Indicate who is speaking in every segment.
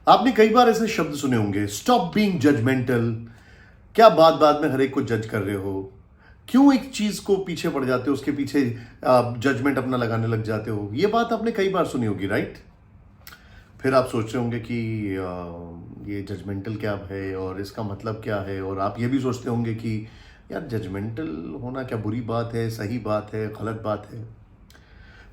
Speaker 1: आपने कई बार ऐसे शब्द सुने होंगे, स्टॉप बीइंग जजमेंटल। क्या बात बात में हर एक को जज कर रहे हो? क्यों एक चीज को पीछे पड़ जाते हो, उसके पीछे जजमेंट अपना लगाने लग जाते हो? ये बात आपने कई बार सुनी होगी, राइट? फिर आप सोच रहे होंगे कि ये जजमेंटल क्या है और इसका मतलब क्या है, और आप ये भी सोचते होंगे कि यार जजमेंटल होना क्या बुरी बात है, सही बात है, गलत बात है?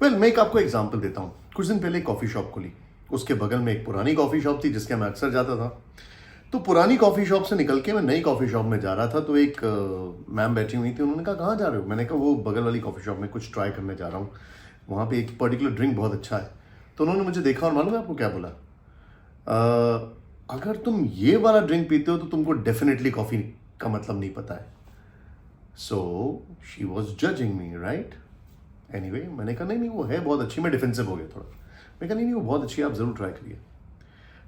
Speaker 1: मैं एक आपको एग्जांपल देता हूँ। कुछ दिन पहले कॉफ़ी शॉप खुली, उसके बगल में एक पुरानी कॉफ़ी शॉप थी जिसके मैं अक्सर जाता था। तो पुरानी कॉफ़ी शॉप से निकल के मैं नई कॉफ़ी शॉप में जा रहा था, तो एक मैम बैठी हुई थी। उन्होंने कहा कहाँ जा रहे हो? मैंने कहा वो बगल वाली कॉफ़ी शॉप में कुछ ट्राई करने जा रहा हूँ, वहाँ पे एक पर्टिकुलर ड्रिंक बहुत अच्छा है। तो उन्होंने मुझे देखा और मालूम है आपको क्या बोला? अगर तुम ये वाला ड्रिंक पीते हो तो तुमको डेफिनेटली कॉफ़ी का मतलब नहीं पता है। So she was judging me, right? Anyway, मैंने कहा नहीं वो है बहुत अच्छी। मैं डिफेंसिव हो गया थोड़ा। मैं कहा नहीं वो बहुत अच्छी है, आप ज़रूर ट्राई करिए।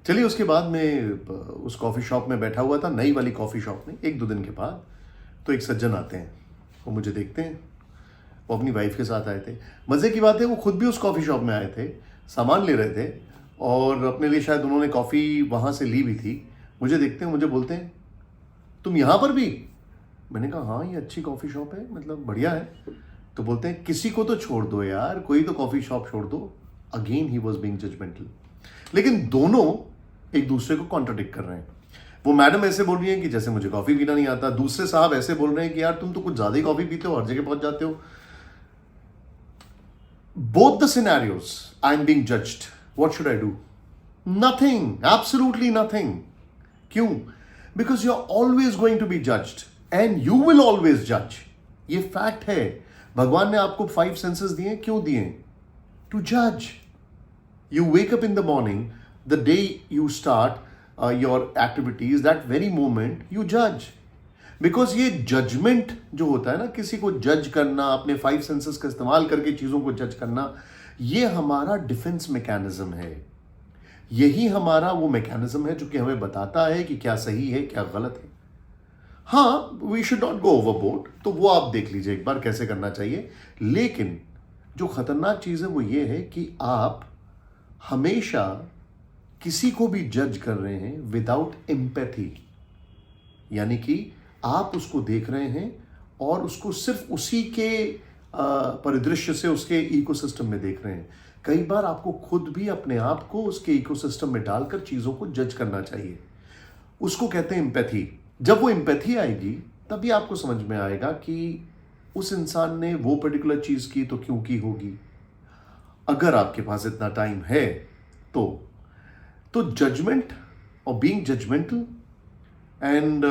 Speaker 1: चलिए, उसके बाद मैं उस कॉफ़ी शॉप में बैठा हुआ था, नई वाली कॉफ़ी शॉप में। एक दो दिन के बाद तो एक सज्जन आते हैं, वो मुझे देखते हैं। वो अपनी वाइफ के साथ आए थे। मज़े की बात है, वो खुद भी उस कॉफ़ी शॉप में आए थे, सामान ले रहे थे और अपने लिए शायद उन्होंने कॉफ़ी वहाँ से ली भी थी। मुझे देखते हैं, मुझे बोलते हैं तुम यहाँ पर भी? मैंने कहा हाँ, ये अच्छी कॉफ़ी शॉप है, मतलब बढ़िया है। तो बोलते हैं किसी को तो छोड़ दो यार, कोई तो कॉफ़ी शॉप छोड़ दो। Again he was being judgemental. लेकिन दोनों एक दूसरे को कॉन्ट्राडिक्ट कर रहे हैं। वो मैडम ऐसे बोल रही है कि जैसे मुझे कॉफ़ी पीना नहीं आता, दूसरे साहब ऐसे बोल रहे हैं कि यार तुम तो कुछ ज़्यादा ही कॉफ़ी पीते हो, हर जगह पहुंच जाते हो। Both the scenarios I am being judged. What should I do? Nothing, absolutely nothing. क्यों? Because you are always going to be judged and you will always जज। ये फैक्ट है। भगवान ने आपको 5 सेंसेस दिए, क्यों दिए? टू जज। You wake up in the morning, the day you start your activities, that very moment you judge. Because ये judgment जो होता है ना, किसी को जज करना, अपने 5 सेंसेस का इस्तेमाल करके चीज़ों को जज करना, ये हमारा डिफेंस मैकेनिज्म है। यही हमारा वो मैकेनिज्म है जो कि हमें बताता है कि क्या सही है, क्या गलत है। हाँ, we should not go overboard, तो वो आप देख लीजिए एक बार कैसे करना चाहिए। लेकिन जो खतरनाक चीज़ है वो ये है कि आप हमेशा किसी को भी जज कर रहे हैं विदाउट एम्पैथी। यानी कि आप उसको देख रहे हैं और उसको सिर्फ उसी के परिदृश्य से, उसके इकोसिस्टम में देख रहे हैं। कई बार आपको खुद भी अपने आप को उसके इकोसिस्टम में डालकर चीज़ों को जज करना चाहिए। उसको कहते हैं एम्पैथी। जब वो एम्पैथी आएगी तभी आपको समझ में आएगा कि उस इंसान ने वो पर्टिकुलर चीज़ की तो क्यों की होगी। अगर आपके पास इतना टाइम है तो जजमेंट और बीइंग जजमेंटल एंड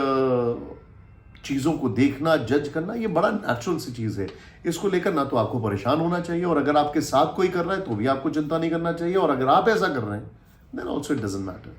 Speaker 1: चीज़ों को देखना, जज करना, ये बड़ा नेचुरल सी चीज़ है। इसको लेकर ना तो आपको परेशान होना चाहिए, और अगर आपके साथ कोई कर रहा है तो भी आपको चिंता नहीं करना चाहिए, और अगर आप ऐसा कर रहे हैं then also it doesn't matter.